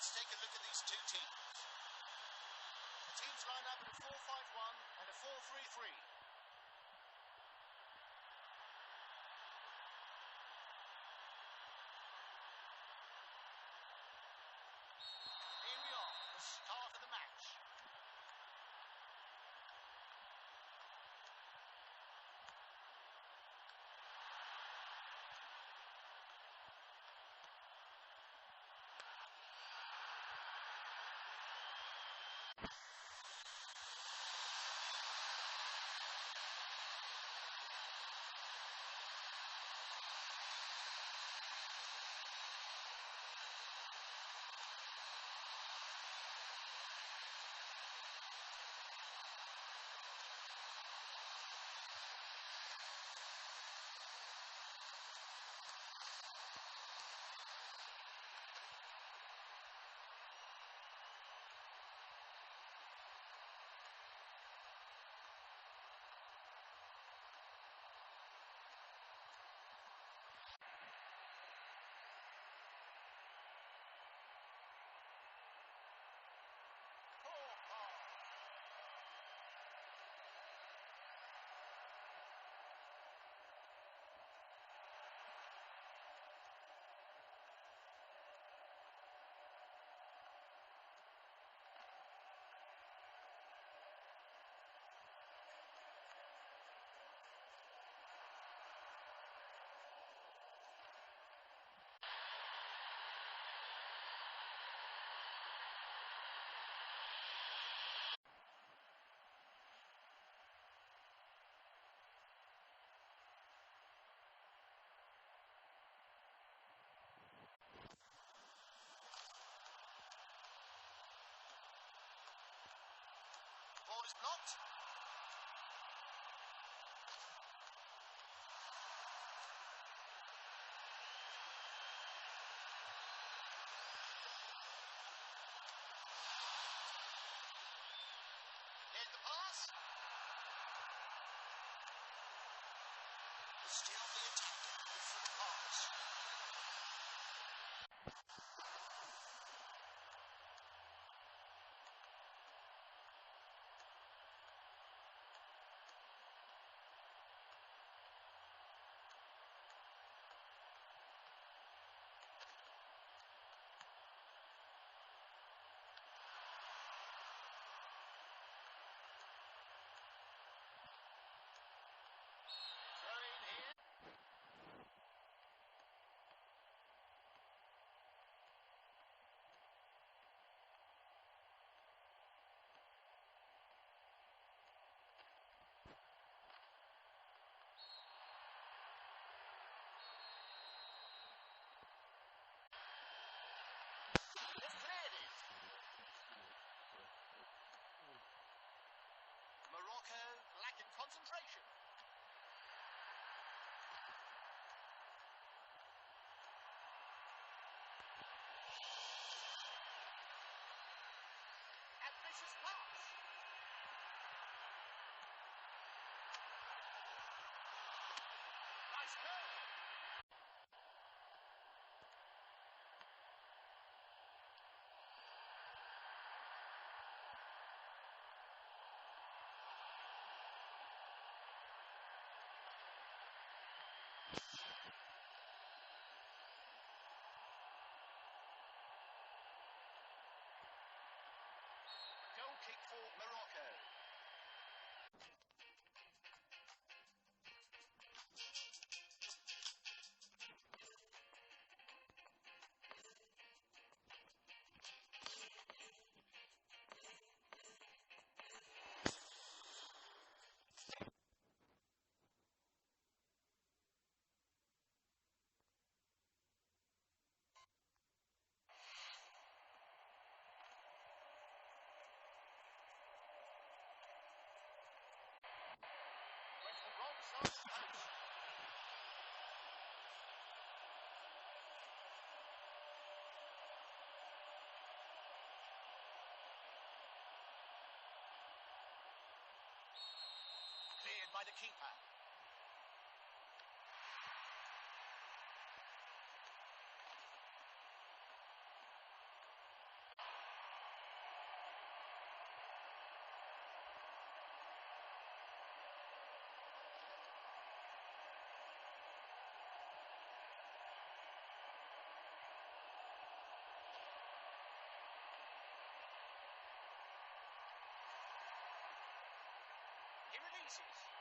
Let's take a look at these two teams. The teams line up in a 4-5-1 and a 4-3-3. Here we are, the start of the match. Ball is blocked. Here's the pass. Still the attacker for the pass. They've cleared it. Morocco lacking concentration. Ambitious pass. Nice goal. Goal kick for Morocco. Went to the wrong side of the post. Cleared by the keeper. He releases.